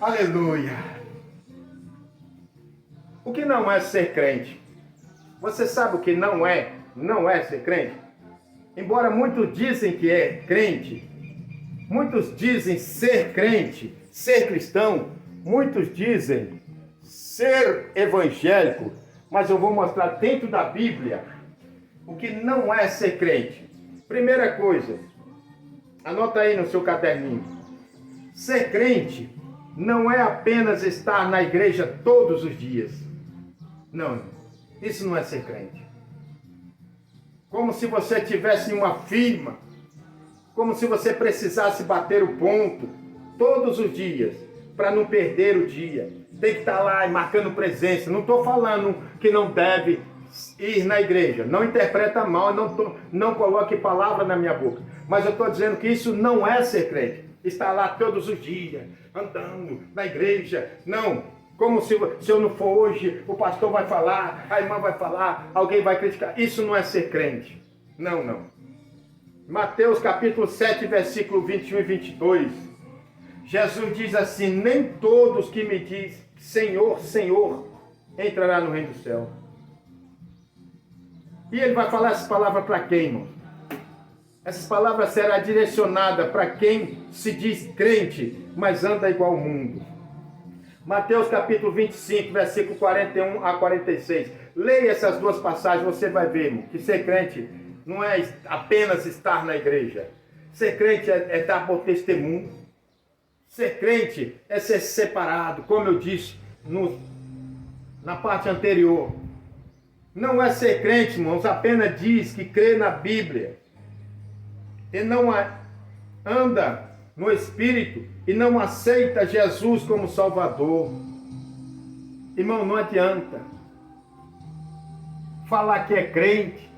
Aleluia! O que não é ser crente? Você sabe o que não é? Não é ser crente? Embora muitos dizem que é crente, muitos dizem ser crente, ser cristão, muitos dizem ser evangélico, mas eu vou mostrar dentro da Bíblia o que não é ser crente. Primeira coisa, anota aí no seu caderninho. Ser crente não é apenas estar na igreja todos os dias. Não, isso não é ser crente. Como se você tivesse uma firma, como se você precisasse bater o ponto todos os dias, para não perder o dia. Tem que estar lá marcando presença. Não estou falando que não deve ir na igreja. Não interpreta mal, não coloque palavra na minha boca. Mas eu estou dizendo que isso não é ser crente. Estar lá todos os dias, andando na igreja. Não. Como se eu não for hoje, o pastor vai falar, a irmã vai falar, alguém vai criticar. Isso não é ser crente. Não, não. Mateus capítulo 7, versículo 21 e 22. Jesus diz assim: nem todos que me dizem Senhor, Senhor, entrará no reino do céu. E ele vai falar essas palavras para quem, irmão? Essas palavras serão direcionadas para quem se diz crente, mas anda igual ao mundo. Mateus capítulo 25, versículo 41 a 46. Leia essas duas passagens, você vai ver, irmão, que ser crente não é apenas estar na igreja. Ser crente é dar bom testemunho. Ser crente é ser separado, como eu disse na parte anterior. Não é ser crente, irmãos, apenas diz que crê na Bíblia. E não anda no Espírito e não aceita Jesus como Salvador. Irmão, não adianta falar que é crente,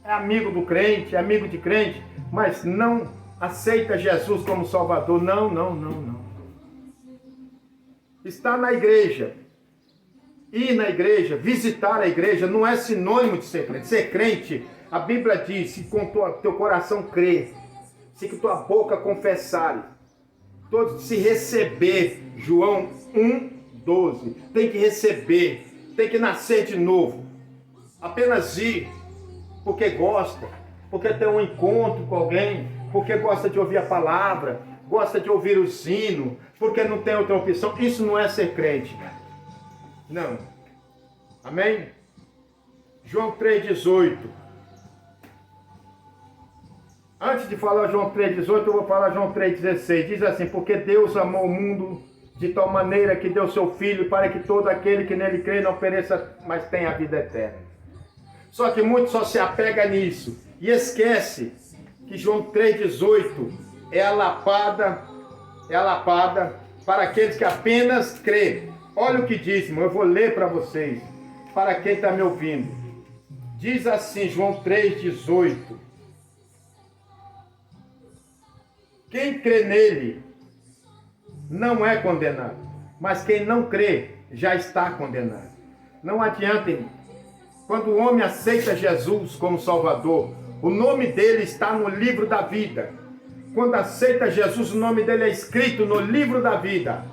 é amigo do crente, é amigo de crente, mas não aceita Jesus como Salvador. Não, não, não, não. Estar na igreja, ir na igreja, visitar a igreja, não é sinônimo de ser crente. Ser crente, a Bíblia diz, se com teu coração crer, se com tua boca confessar, se receber, João 1:12, tem que receber, tem que nascer de novo. Apenas ir, porque gosta, porque tem um encontro com alguém, porque gosta de ouvir a palavra, gosta de ouvir o sino, porque não tem outra opção. Isso não é ser crente. Não. Amém? João 3,18. Antes de falar João 3,18, eu vou falar João 3,16. Diz assim: porque Deus amou o mundo de tal maneira que deu seu Filho para que todo aquele que nele crê não pereça, mas tenha a vida eterna. Só que muitos só se apegam nisso e esquece que João 3,18 é a lapada para aqueles que apenas crêem. Olha o que diz, irmão, eu vou ler para vocês, para quem está me ouvindo. Diz assim, João 3,18. Quem crê nele não é condenado, mas quem não crê já está condenado. Não adianta, irmão. Quando o homem aceita Jesus como Salvador, o nome dele está no livro da vida. Quando aceita Jesus, o nome dele é escrito no livro da vida.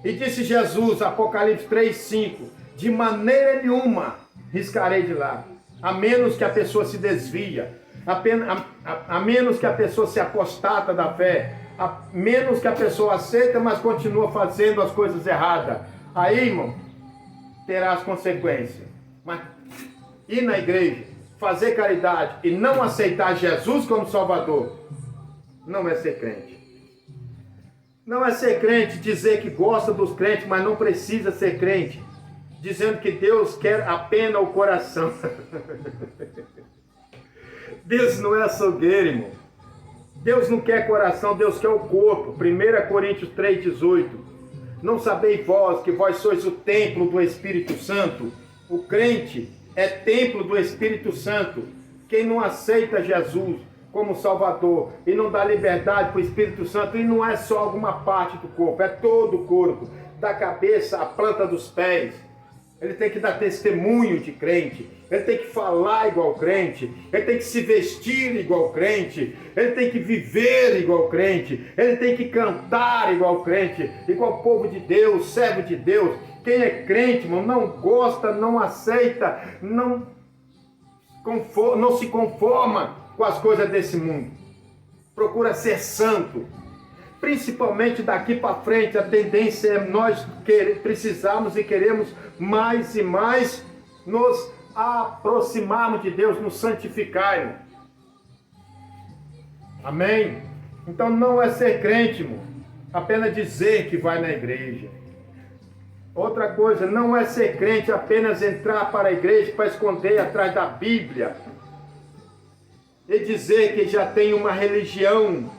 E disse Jesus, Apocalipse 3:5, de maneira nenhuma riscarei de lá, a menos que a pessoa se desvia, a menos que a pessoa se apostata da fé, a menos que a pessoa aceita, mas continua fazendo as coisas erradas. Aí, irmão, terá as consequências. Mas ir na igreja, fazer caridade e não aceitar Jesus como Salvador, não é ser crente. Não é ser crente dizer que gosta dos crentes, mas não precisa ser crente. Dizendo que Deus quer apenas o coração. Deus não é açougueiro, irmão. Deus não quer coração, Deus quer o corpo. 1 Coríntios 3,18. Não sabeis vós que vós sois o templo do Espírito Santo? O crente é templo do Espírito Santo. Quem não aceita Jesus como Salvador e não dá liberdade para o Espírito Santo, e não é só alguma parte do corpo, é todo o corpo, da cabeça à planta dos pés. Ele tem que dar testemunho de crente, ele tem que falar igual crente, ele tem que se vestir igual crente, ele tem que viver igual crente, ele tem que cantar igual crente, igual povo de Deus, servo de Deus. Quem é crente, irmão, não gosta, não aceita, não se conforma com as coisas desse mundo. Procura ser santo. Principalmente daqui para frente, a tendência é nós precisarmos e queremos mais e mais nos aproximarmos de Deus, nos santificarmos. Amém? Então não é ser crente, irmão, apenas dizer que vai na igreja. Outra coisa, não é ser crente apenas entrar para a igreja para esconder atrás da Bíblia e dizer que já tem uma religião.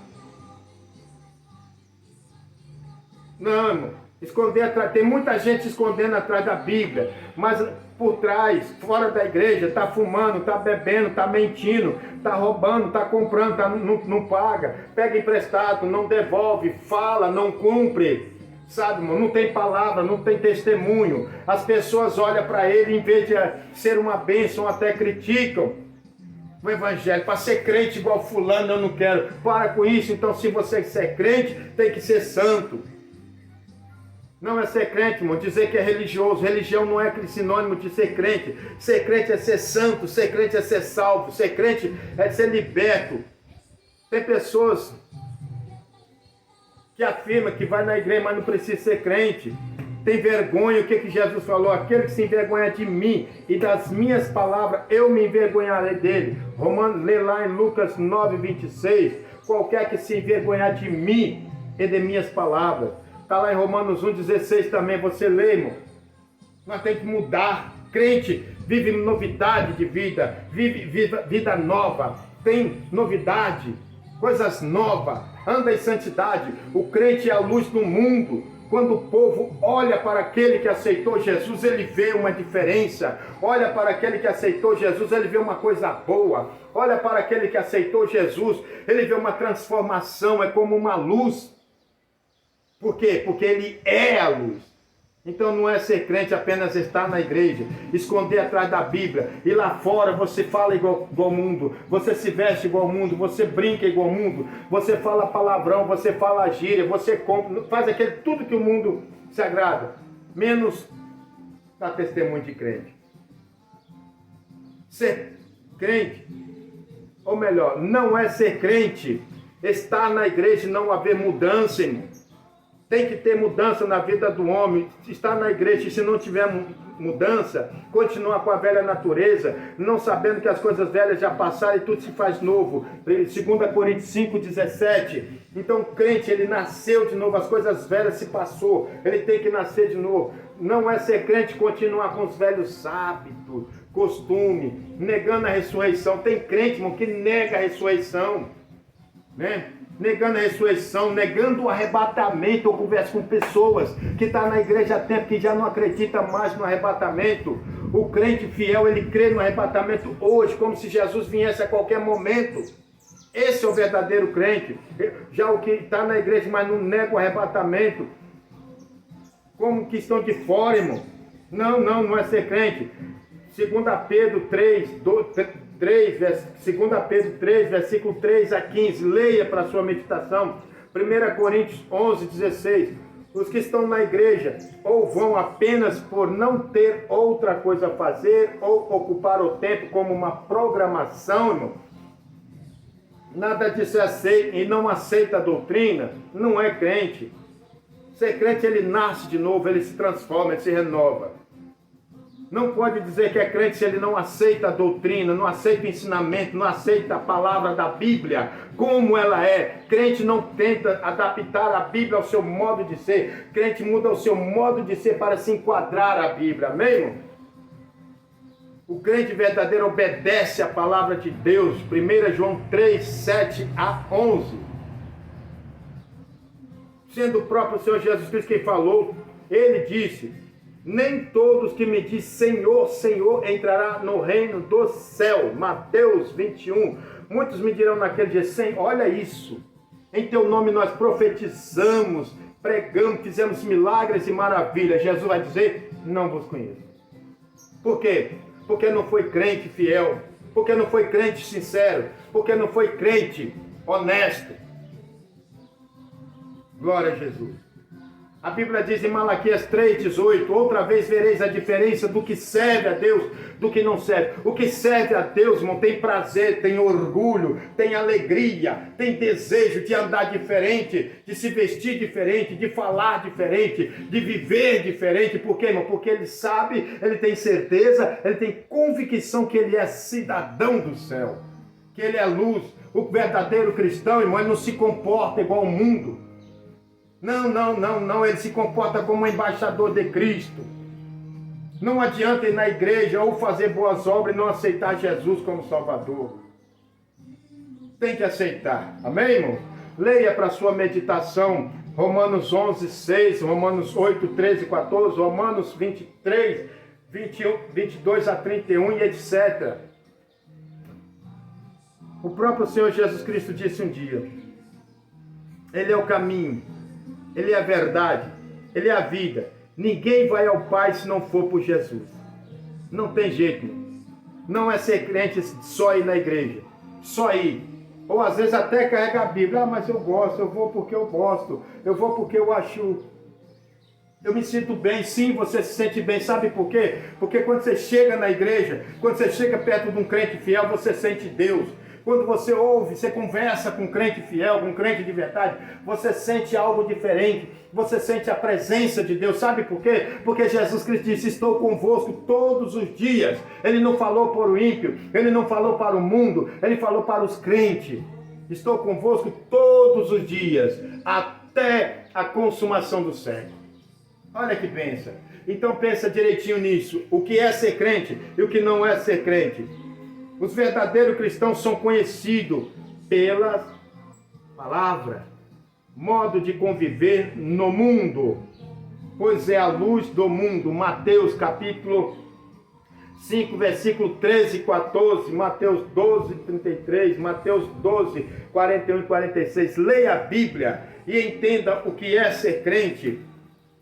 Não, irmão, esconder atrás, tem muita gente escondendo atrás da Bíblia, mas por trás, fora da igreja, está fumando, está bebendo, está mentindo, está roubando, está comprando, não paga, pega emprestado, não devolve, fala, não cumpre, sabe, irmão? Não tem palavra, não tem testemunho. As pessoas olham para ele, em vez de ser uma bênção, até criticam o evangelho. Para ser crente igual fulano, eu não quero. Para com isso. Então, se você ser crente, tem que ser santo. Não é ser crente, irmão, dizer que é religioso. Religião não é sinônimo de ser crente. Ser crente é ser santo, ser crente é ser salvo, ser crente é ser liberto. Tem pessoas que afirmam que vai na igreja, mas não precisa ser crente. Tem vergonha. O que Jesus falou? Aquele que se envergonha de mim e das minhas palavras, eu me envergonharei dele. Romanos, lê lá em Lucas 9:26. Qualquer que se envergonhar de mim e de minhas palavras. Está lá em Romanos 1:16 também, você lê, irmão. Nós temos que mudar. Crente vive novidade de vida, vive vida nova, tem novidade, coisas novas, anda em santidade. O crente é a luz do mundo. Quando o povo olha para aquele que aceitou Jesus, ele vê uma diferença. Olha para aquele que aceitou Jesus, ele vê uma coisa boa. Olha para aquele que aceitou Jesus, ele vê uma transformação, é como uma luz. Por quê? Porque ele é a luz. Então não é ser crente apenas estar na igreja, esconder atrás da Bíblia, e lá fora você fala igual o mundo, você se veste igual o mundo, você brinca igual o mundo, você fala palavrão, você fala gíria, você compra, faz aquele tudo que o mundo se agrada, menos dar testemunho de crente. Ser crente, ou melhor, não é ser crente, estar na igreja e não haver mudança, irmão. Tem que ter mudança na vida do homem. Estar na igreja, e se não tiver mudança, continuar com a velha natureza, não sabendo que as coisas velhas já passaram e tudo se faz novo. 2 Coríntios 5:17. Então o crente, ele nasceu de novo, as coisas velhas se passou, ele tem que nascer de novo. Não é ser crente continuar com os velhos hábitos, costume, negando a ressurreição. Tem crente, irmão, que nega a ressurreição, né? Negando a ressurreição, negando o arrebatamento. Eu converso com pessoas que estão na igreja há tempo, que já não acreditam mais no arrebatamento. O crente fiel, ele crê no arrebatamento hoje, como se Jesus viesse a qualquer momento. Esse é o verdadeiro crente. Já o que está na igreja, mas não nega o arrebatamento, como que estão de fora, irmão. Não é ser crente. 2 Pedro 3, 2 versículo 3 a 15, leia para a sua meditação. 1 Coríntios 11:16, os que estão na igreja ou vão apenas por não ter outra coisa a fazer ou ocupar o tempo como uma programação, irmão, nada disso aceita e não aceita a doutrina, não é crente. Ser crente, ele nasce de novo, ele se transforma, ele se renova. Não pode dizer que é crente se ele não aceita a doutrina, não aceita o ensinamento, não aceita a palavra da Bíblia como ela é. Crente não tenta adaptar a Bíblia ao seu modo de ser. Crente muda o seu modo de ser para se enquadrar à Bíblia. Amém, irmão? O crente verdadeiro obedece à palavra de Deus. 1 João 3, 7 a 11. Sendo o próprio Senhor Jesus Cristo quem falou, ele disse: nem todos que me dizem Senhor, Senhor entrará no reino do céu. Mateus 21. Muitos me dirão naquele dia: Senhor, olha isso, em teu nome nós profetizamos, pregamos, fizemos milagres e maravilhas. Jesus vai dizer: não vos conheço. Por quê? Porque não foi crente fiel, porque não foi crente sincero, porque não foi crente honesto. Glória a Jesus. A Bíblia diz em Malaquias 3,18, outra vez vereis a diferença do que serve a Deus, do que não serve. O que serve a Deus, irmão, tem prazer, tem orgulho, tem alegria, tem desejo de andar diferente, de se vestir diferente, de falar diferente, de viver diferente. Por quê, irmão? Porque ele sabe, ele tem certeza, ele tem convicção que ele é cidadão do céu, que ele é luz. O verdadeiro cristão, irmão, ele não se comporta igual ao mundo. Não, ele se comporta como um embaixador de Cristo. Não adianta ir na igreja ou fazer boas obras e não aceitar Jesus como Salvador. Tem que aceitar, amém, irmão? Leia para sua meditação Romanos 11, 6, Romanos 8, 13 e 14, Romanos 23, 21, 22 a 31 e etc. O próprio Senhor Jesus Cristo disse um dia, Ele é o caminho, Ele é a verdade, Ele é a vida. Ninguém vai ao Pai se não for por Jesus. Não tem jeito. Não é ser crente só ir na igreja. Só ir. Ou às vezes até carrega a Bíblia. Ah, mas eu gosto, eu vou porque eu gosto. Eu vou porque eu acho... Eu me sinto bem. Sim, você se sente bem. Sabe por quê? Porque quando você chega na igreja, quando você chega perto de um crente fiel, você sente Deus. Quando você ouve, você conversa com um crente fiel, com um crente de verdade, você sente algo diferente, você sente a presença de Deus. Sabe por quê? Porque Jesus Cristo disse, estou convosco todos os dias. Ele não falou para o ímpio, ele não falou para o mundo, ele falou para os crentes. Estou convosco todos os dias, até a consumação do século. Olha que pensa. Então pensa direitinho nisso. O que é ser crente e o que não é ser crente. Os verdadeiros cristãos são conhecidos pela palavra, modo de conviver no mundo, pois é a luz do mundo. Mateus capítulo 5, versículo 13 e 14, Mateus 12, 33, Mateus 12, 41 e 46. Leia a Bíblia e entenda o que é ser crente.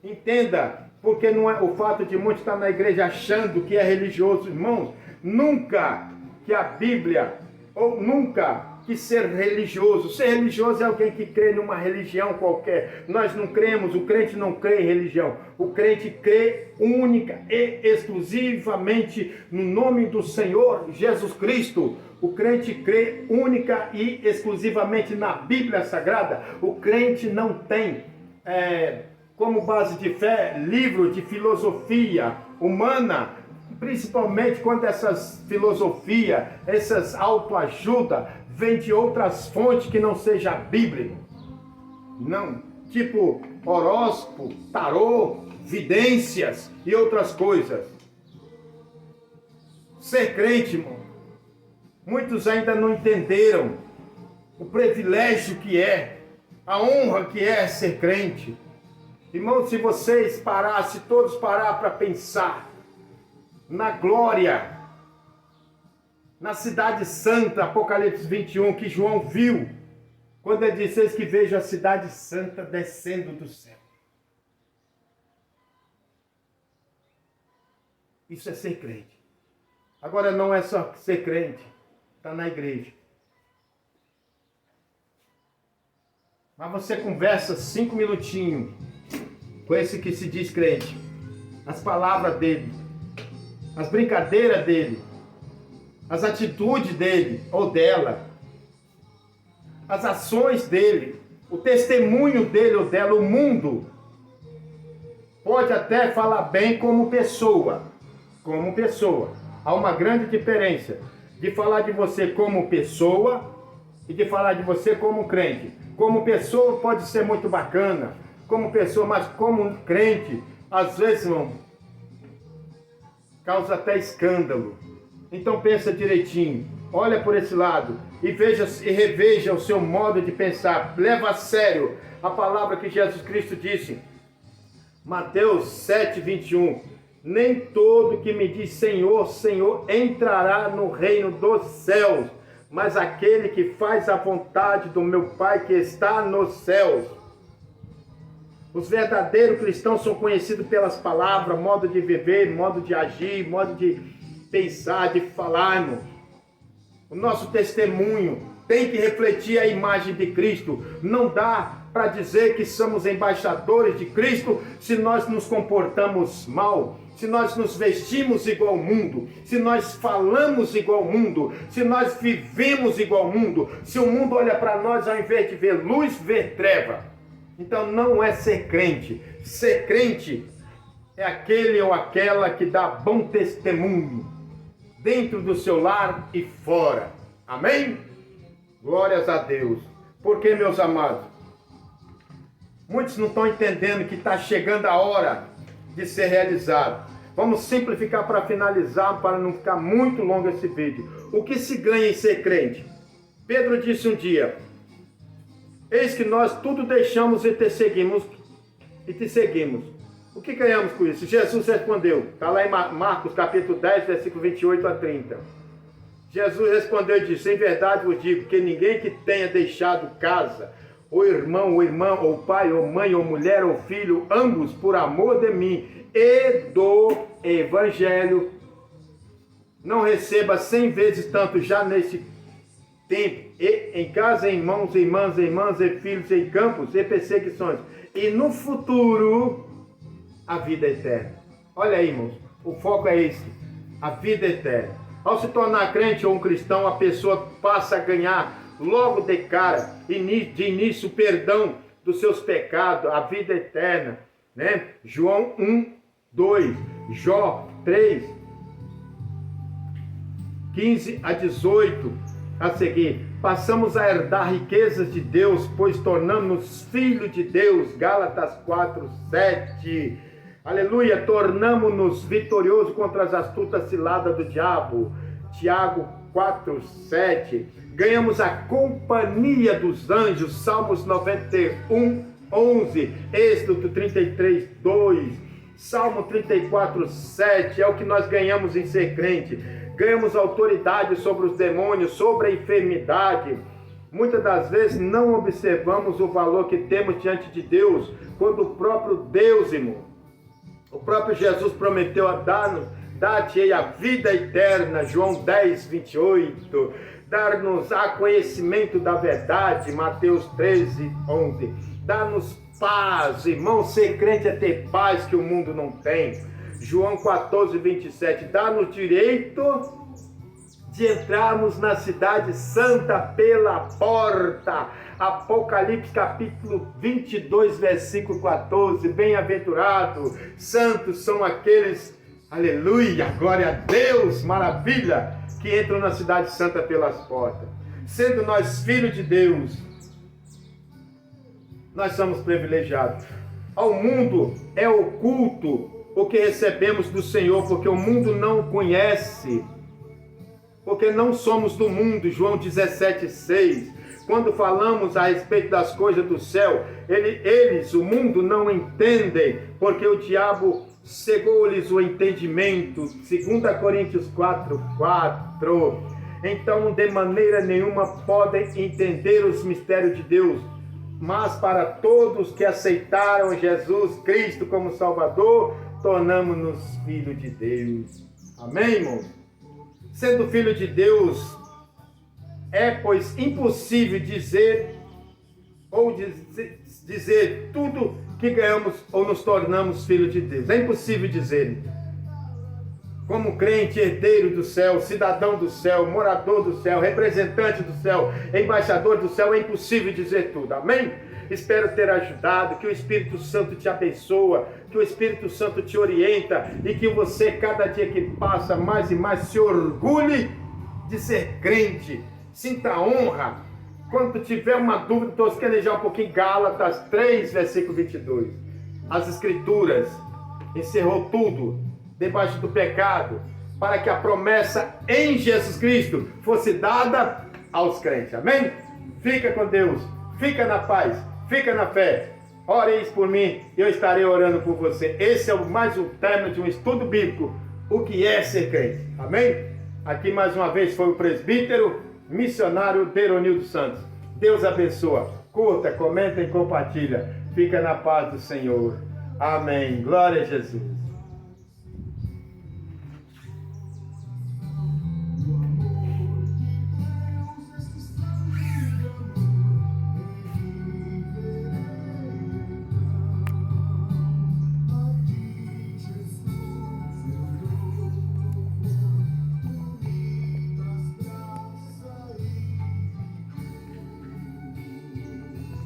Entenda, porque não é o fato de muitos estar na igreja achando que é religioso, irmãos. Nunca que a Bíblia, ou nunca que ser religioso. Ser religioso é alguém que crê numa religião qualquer. Nós não cremos, o crente não crê em religião. O crente crê única e exclusivamente no nome do Senhor Jesus Cristo. O crente crê única e exclusivamente na Bíblia Sagrada. O crente não tem como base de fé livro de filosofia humana, principalmente quando essas filosofias, essas autoajuda, vêm de outras fontes que não seja a Bíblia. Não, tipo horóscopo, tarô, vidências e outras coisas. Ser crente, irmão, muitos ainda não entenderam o privilégio que é, a honra que é ser crente. Irmão, se vocês parassem, todos parar para pensar na glória, na cidade santa, Apocalipse 21, que João viu, quando ele disse, eis que vejo a cidade santa descendo do céu. Isso é ser crente. Agora não é só ser crente, está na igreja. Mas você conversa 5 minutinhos com esse que se diz crente, as palavras dele, as brincadeiras dele, as atitudes dele ou dela, as ações dele, o testemunho dele ou dela, o mundo pode até falar bem como pessoa. Há uma grande diferença de falar de você como pessoa e de falar de você como crente. Como pessoa pode ser muito bacana, como pessoa, mas como crente, às vezes, irmão, causa até escândalo. Então pensa direitinho, olha por esse lado e veja e reveja o seu modo de pensar. Leva a sério a palavra que Jesus Cristo disse, Mateus 7, 21. Nem todo que me diz Senhor, Senhor entrará no reino dos céus, mas aquele que faz a vontade do meu Pai que está nos céus. Os verdadeiros cristãos são conhecidos pelas palavras, modo de viver, modo de agir, modo de pensar, de falar, irmão. O nosso testemunho tem que refletir a imagem de Cristo. Não dá para dizer que somos embaixadores de Cristo se nós nos comportamos mal, se nós nos vestimos igual ao mundo, se nós falamos igual ao mundo, se nós vivemos igual ao mundo, se o mundo olha para nós ao invés de ver luz, vê treva. Então não é ser crente. Ser crente é aquele ou aquela que dá bom testemunho dentro do seu lar e fora. Amém? Glórias a Deus. Porque, meus amados, muitos não estão entendendo que está chegando a hora de ser realizado. Vamos simplificar para finalizar, para não ficar muito longo esse vídeo. O que se ganha em ser crente? Pedro disse um dia: eis que nós tudo deixamos e te seguimos. O que ganhamos com isso? Jesus respondeu, está lá em Marcos capítulo 10, versículo 28 a 30. Jesus respondeu e disse: em verdade vos digo que ninguém que tenha deixado casa, ou irmão, ou irmã, ou pai, ou mãe, ou mulher, ou filho, ambos por amor de mim e do evangelho, não receba 100 vezes tanto já nesse tempo, e em casa, em irmãos, irmãs, e filhos, em campos, e perseguições, e no futuro, a vida eterna. Olha aí, irmãos, o foco é esse, a vida eterna. Ao se tornar crente ou um cristão, a pessoa passa a ganhar logo de cara, de início, o perdão dos seus pecados, a vida eterna, né? João 1, 2, Jó 3, 15 a 18, a seguir. Passamos a herdar riquezas de Deus, pois tornamos-nos filhos de Deus, Gálatas 4, 7. Aleluia, tornamos-nos vitoriosos contra as astutas ciladas do diabo, Tiago 4, 7. Ganhamos a companhia dos anjos, Salmos 91, 11. Êxodo 33, 2. Salmo 34, 7. É o que nós ganhamos em ser crente. Ganhamos autoridade sobre os demônios, sobre a enfermidade. Muitas das vezes não observamos o valor que temos diante de Deus, quando o próprio Deus, irmão, o próprio Jesus prometeu a dar-te a vida eterna, João 10, 28, dar-nos a conhecimento da verdade, Mateus 13, 11, dar-nos paz, irmão, ser crente é ter paz que o mundo não tem, João 14, 27, dar-nos direito de entrarmos na cidade santa pela porta, Apocalipse capítulo 22, versículo 14, bem-aventurado, santos são aqueles, aleluia, glória a Deus, maravilha, que entram na cidade santa pelas portas. Sendo nós filhos de Deus, nós somos privilegiados. Ao mundo é oculto o que recebemos do Senhor, porque o mundo não conhece, porque não somos do mundo, João 17, 6. Quando falamos a respeito das coisas do céu, eles, o mundo, não entendem, porque o diabo cegou-lhes o entendimento, 2 Coríntios 4, 4. Então, de maneira nenhuma podem entender os mistérios de Deus, mas para todos que aceitaram Jesus Cristo como Salvador, tornamos-nos filhos de Deus. Amém, irmão? Sendo filho de Deus, é, pois, impossível dizer tudo que ganhamos ou nos tornamos filhos de Deus. É impossível dizer. Como crente, herdeiro do céu, cidadão do céu, morador do céu, representante do céu, embaixador do céu, é impossível dizer tudo. Amém? Espero ter ajudado, que o Espírito Santo te abençoa, que o Espírito Santo te orienta e que você, cada dia que passa, mais e mais se orgulhe de ser crente. Sinta honra. Quando tiver uma dúvida, estou escanejar um pouquinho, Gálatas 3, versículo 22. As Escrituras encerrou tudo debaixo do pecado, para que a promessa em Jesus Cristo fosse dada aos crentes. Amém? Fica com Deus, fica na paz, fica na fé. Oreis por mim, eu estarei orando por você. Esse é mais um término de um estudo bíblico. O que é ser crente? Amém? Aqui mais uma vez foi o presbítero missionário Deronildo Santos. Deus abençoa. curta, comenta e compartilha. Fica na paz do Senhor. Amém. Glória a Jesus.